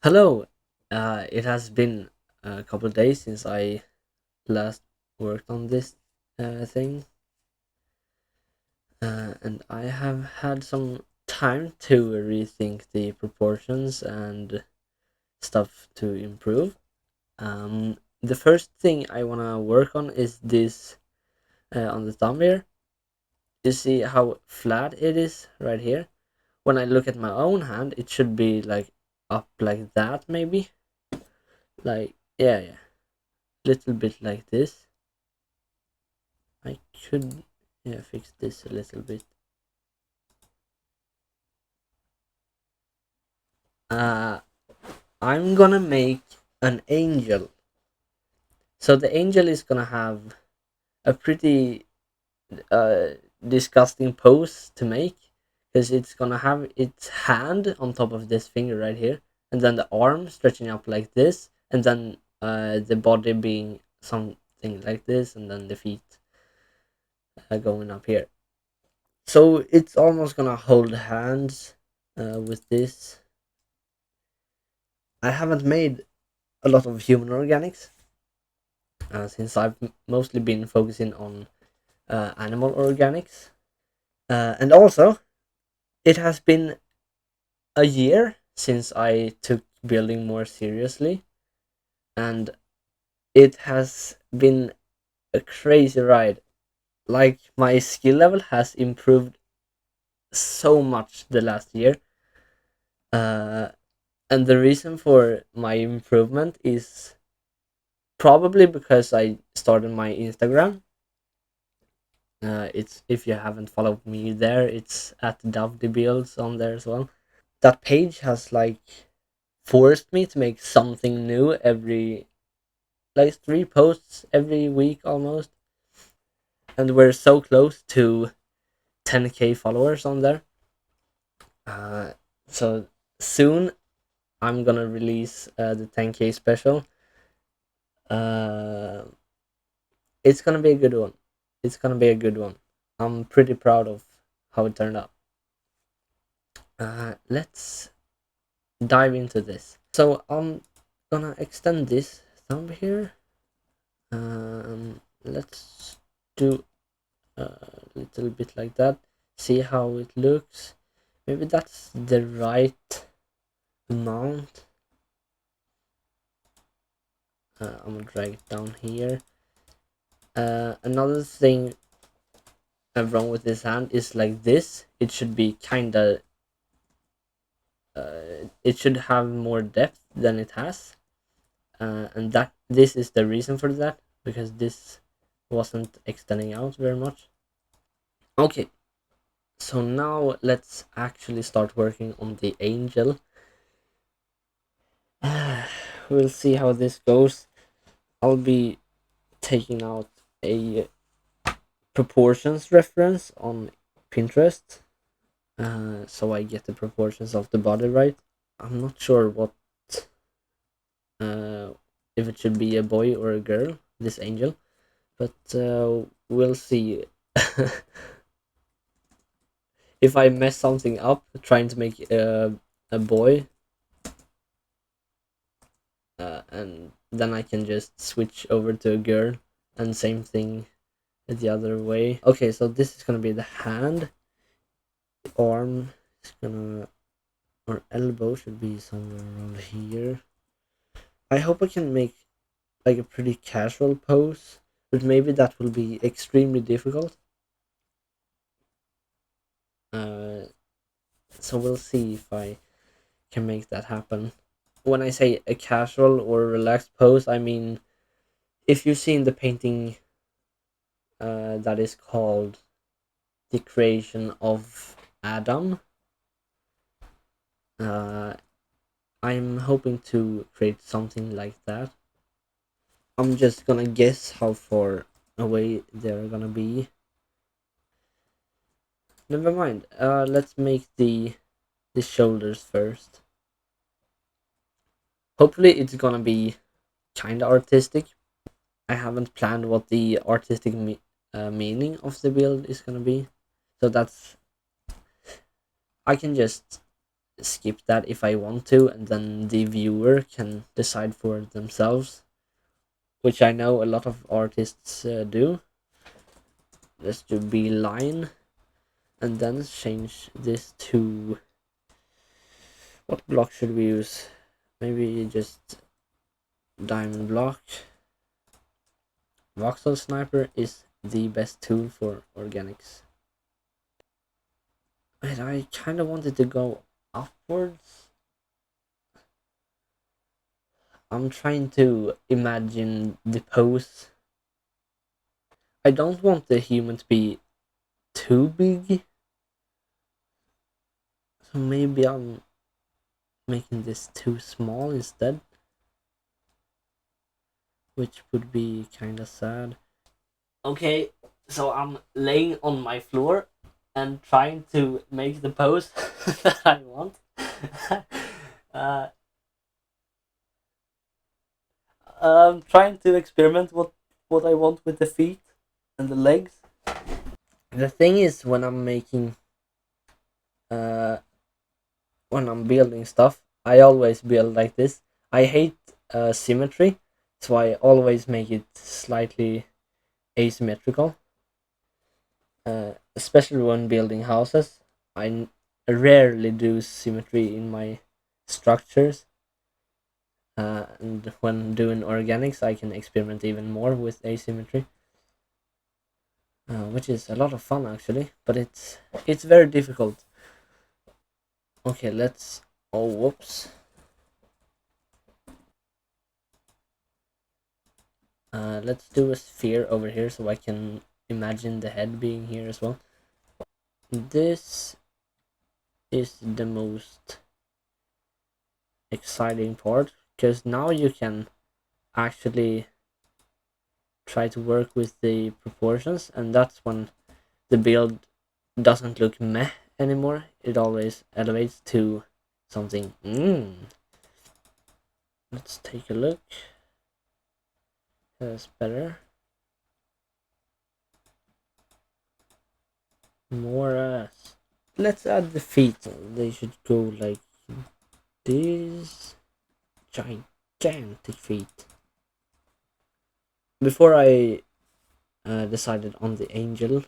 Hello. It has been a couple of days since I last worked on this thing, and I have had some time to rethink the proportions and stuff to improve. The first thing I want to work on is this on the thumb here. You see how flat it is right here? When I look at my own hand, it should be like up like that, maybe. Like, yeah, little bit like this. I could, yeah, fix this a little bit. Uh, I'm gonna make an angel. So the angel is gonna have a pretty uh, disgusting pose to make because it's gonna have its hand on top of this finger right here, and then the arm stretching up like this, and then the body being something like this, and then the feet going up here. So it's almost gonna hold hands with this. I haven't made a lot of human organics since I've mostly been focusing on animal organics. And also, it has been a year since I took building more seriously, and it has been a crazy ride. Like, my skill level has improved so much the last year. Uh, and the reason for my improvement is probably because I started my Instagram. It's if you haven't followed me there, it's at Builds on there as well. That page has like forced me to make something new every like 3 posts every week almost, and we're so close to 10K followers on there. Uh, so soon I'm gonna release the 10K special. Uh, it's gonna be a good one. It's gonna be a good one. I'm pretty proud of how it turned out. Let's dive into this. So I'm gonna extend this thumb here. Let's do a little bit like that. See how it looks. Maybe that's the right amount. I'm gonna drag it down here. Another thing wrong with this hand is like this. It should be kinda. It should have more depth than it has, and that this is the reason for that, because this wasn't extending out very much. Okay, so now let's actually start working on the angel. We'll see how this goes. I'll be taking out a proportions reference on Pinterest, so I get the proportions of the body right. I'm not sure what uh, if it should be a boy or a girl, this angel, but we'll see. If I mess something up trying to make a boy, and then I can just switch over to a girl, and same thing the other way. Okay, so this is gonna be the hand. The arm is gonna, or elbow should be somewhere around here. I hope I can make like a pretty casual pose, but maybe that will be extremely difficult. Uh, so we'll see if I can make that happen. When I say a casual or relaxed pose, I mean if you've seen the painting that is called The Creation of Adam, uh, I'm hoping to create something like that. I'm just gonna guess how far away they're gonna be. Never mind. Let's make the shoulders first. Hopefully, it's gonna be kind of artistic. I haven't planned what the artistic meaning of the build is gonna be, so that's I can just skip that if I want to, and then the viewer can decide for themselves, which I know a lot of artists do. Let's do beeline, and then change this to, what block should we use? Maybe just diamond block. Voxel Sniper is the best tool for organics. And I kind of wanted to go upwards. I'm trying to imagine the pose. I don't want the human to be too big. So maybe I'm making this too small instead. Which would be kind of sad. Okay, so I'm laying on my floor and trying to make the pose that I want. uh, I'm trying to experiment what I want with the feet and the legs. The thing is, uh, when I'm building stuff, I always build like this. I hate symmetry, so I always make it slightly asymmetrical. Especially when building houses, I rarely do symmetry in my structures. And when doing organics, I can experiment even more with asymmetry, which is a lot of fun actually. But it's very difficult. Okay, let's. Oh, whoops. Let's do a sphere over here so I can imagine the head being here as well. This is the most exciting part, because now you can actually try to work with the proportions, and that's when the build doesn't look meh anymore. It always elevates to something. Let's take a look. That's better. More ass. Let's add the feet. They should go like this. Gigantic feet. Before I decided on the angel,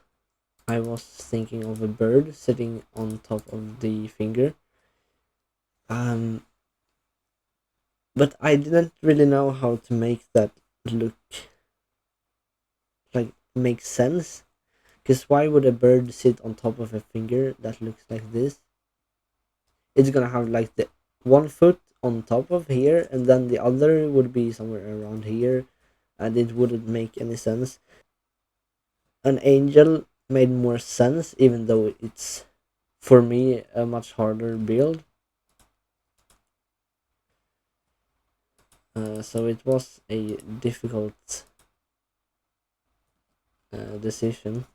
I was thinking of a bird sitting on top of the finger. But I didn't really know how to make that look like make sense. Because why would a bird sit on top of a finger that looks like this? It's gonna have like the one foot on top of here, and then the other would be somewhere around here, and it wouldn't make any sense. An angel made more sense, even though it's, for me, a much harder build. So it was a difficult decision.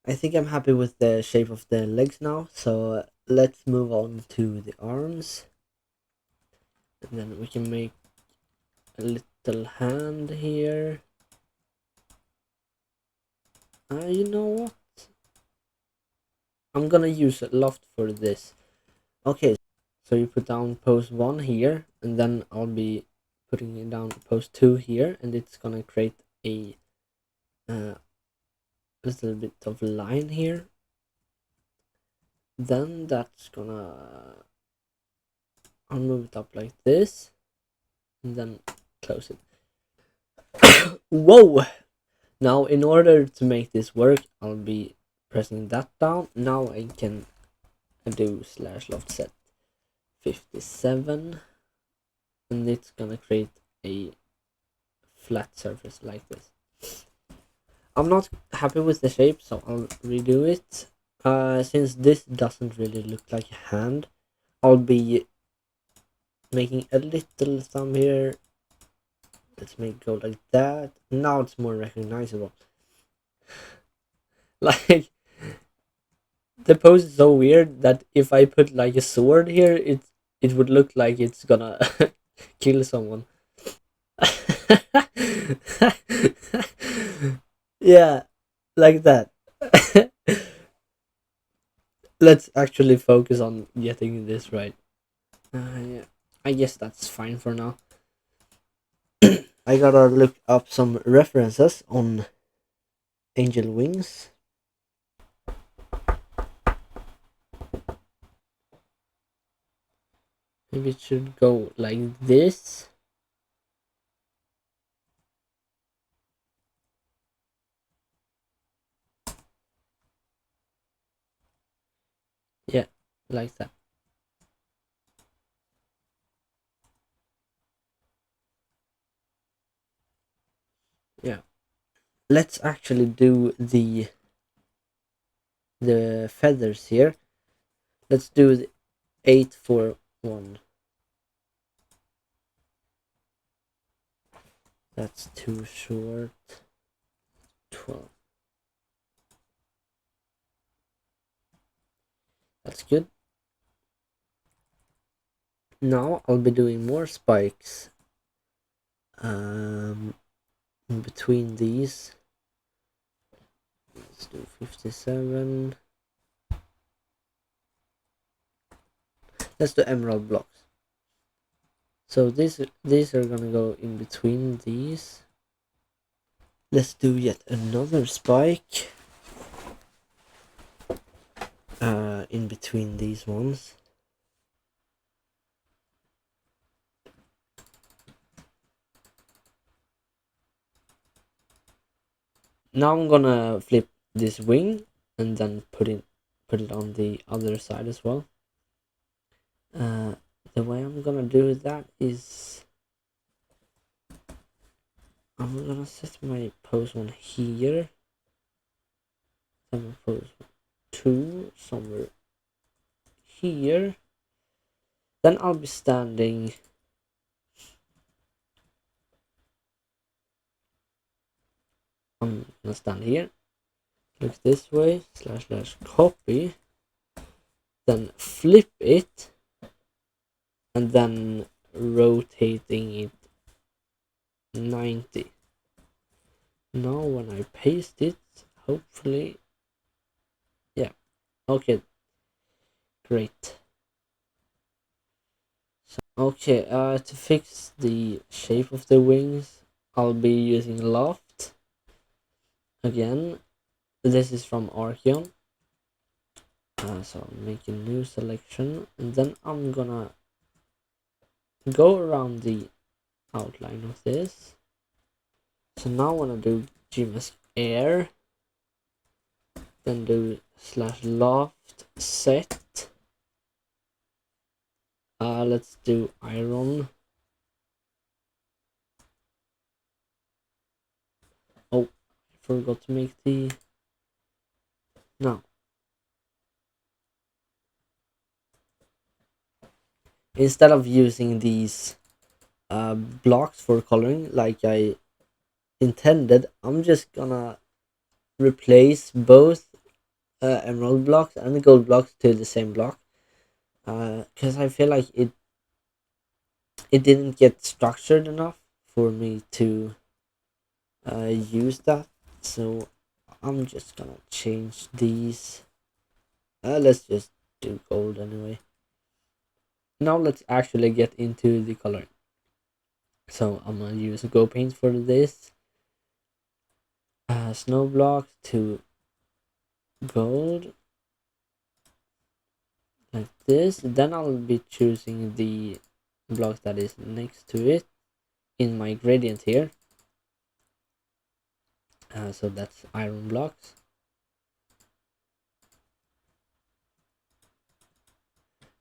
I think I'm happy with the shape of the legs now, so let's move on to the arms. And then we can make a little hand here. You know what? I'm gonna use loft for this. Okay, so you put down pose 1 here, and then I'll be putting it down pose 2 here, and it's gonna create a little bit of line here. Then that's gonna, I'll move it up like this, and then close it. Whoa! Now, in order to make this work, I'll be pressing that down. Now I can do slash loft set 57, and it's gonna create a flat surface like this. I'm not happy with the shape, so I'll redo it. Since this doesn't really look like a hand, I'll be making a little thumb here. Let's make it go like that. Now it's more recognizable. Like, the pose is so weird that if I put like a sword here, it would look like it's gonna kill someone. Yeah, like that. let's actually focus on getting this right. Yeah, I guess that's fine for now. I gotta look up some references on angel wings. Maybe it should go like this. Yeah, like that. Yeah. Let's actually do the feathers here. Let's do the 8 for 1. That's too short. 12. That's good. Now I'll be doing more spikes in between these. Let's do 57. Let's do emerald blocks. So these are gonna go in between these. Let's do yet another spike in between these ones. Now I'm gonna flip this wing and then put it on the other side as well. The way I'm gonna do that is I'm gonna set my pose 1 here, then pose 2 somewhere here. Then I'll be standing I'm gonna stand here, look this way, / copy, then flip it, and then rotating it 90. Now when I paste it, hopefully, yeah, okay, great. So, okay, to fix the shape of the wings, I'll be using Loft again. This is from Archeon. So I'll make a new selection, and then I'm gonna go around the outline of this. So now when I do gmask air, then do /loft set. Let's do iron. Oh, I forgot to make the. No. Instead of using these blocks for coloring like I intended, I'm just gonna replace both emerald blocks and gold blocks to the same block, because I feel like it didn't get structured enough for me to use that. So I'm just gonna change these. Let's just do gold anyway. Now let's actually get into the coloring. So I'm gonna use Go Paint for this. Snow block to gold, like this. Then I'll be choosing the block that is next to it in my gradient here. So that's iron blocks.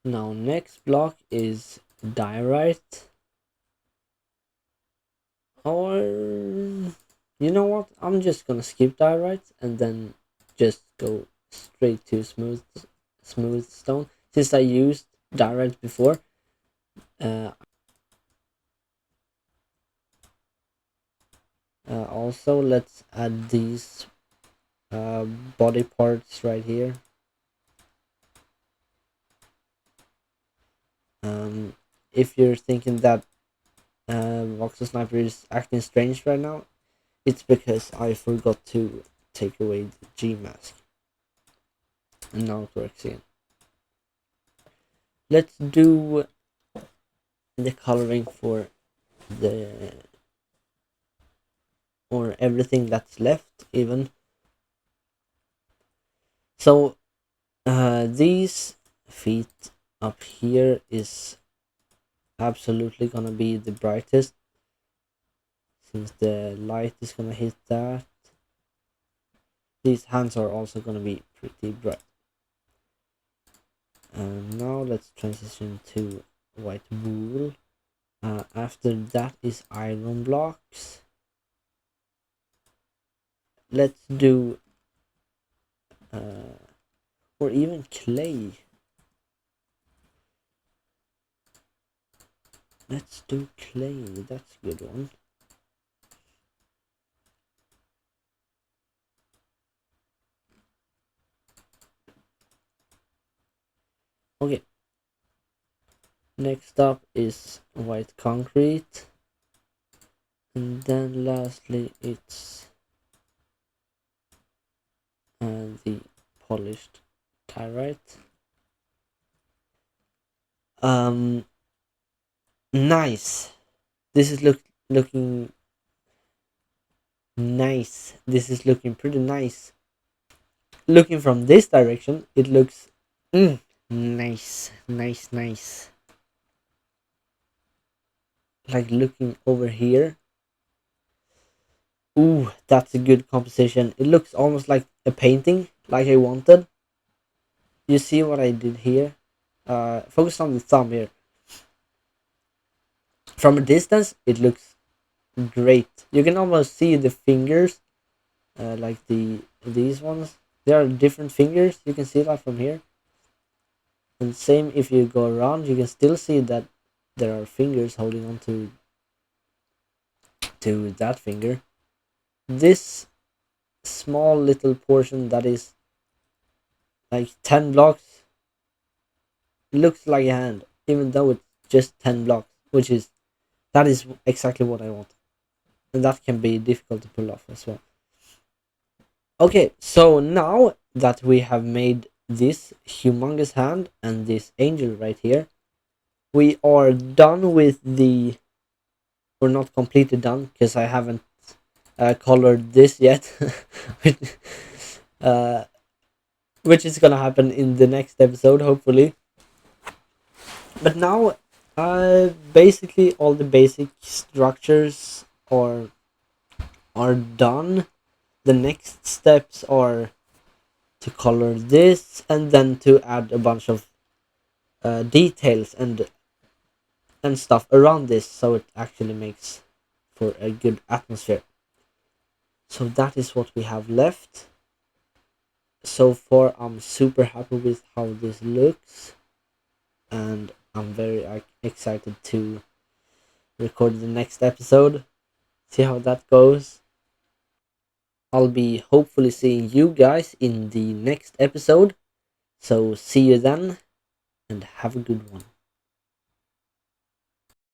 Now next block is diorite. Or you know what? I'm just gonna skip diorite and then just go straight to smooth stone. Since I used diorite before, also let's add these body parts right here. If you're thinking that Voxel Sniper is acting strange right now, it's because I forgot to take away the G mask, and now it works again. let's do the coloring for the or everything that's left even. So these feet up here is absolutely gonna be the brightest since the light is gonna hit that. These hands are also gonna be pretty bright. And now let's transition to white wool. After that is iron blocks. Let's do or even clay. Let's do clay, that's a good one. Okay. Next up is white concrete. And then lastly it's the polished tyrite. Nice. This is looking nice. This is looking pretty nice. Looking from this direction, it looks nice, nice, nice. Like looking over here. Ooh, that's a good composition. It looks almost like a painting, like I wanted. You see what I did here? Focus on the thumb here. From a distance, it looks great. You can almost see the fingers, like these ones. There are different fingers. You can see that from here. And same if you go around, you can still see that there are fingers holding on to that finger. This small little portion that is like 10 blocks looks like a hand, even though it's just 10 blocks, that is exactly what I want. And that can be difficult to pull off as well. Okay, so now that we have made this humongous hand and this angel right here, we are done with the... We're not completely done because I haven't colored this yet. uh, which is gonna happen in the next episode, hopefully. But now, basically all the basic structures are done. The next steps are to color this and then to add a bunch of details and stuff around this so it actually makes for a good atmosphere. So that is what we have left. So far I'm super happy with how this looks, and I'm very excited to record the next episode, see how that goes. I'll be hopefully seeing you guys in the next episode, so see you then and have a good one.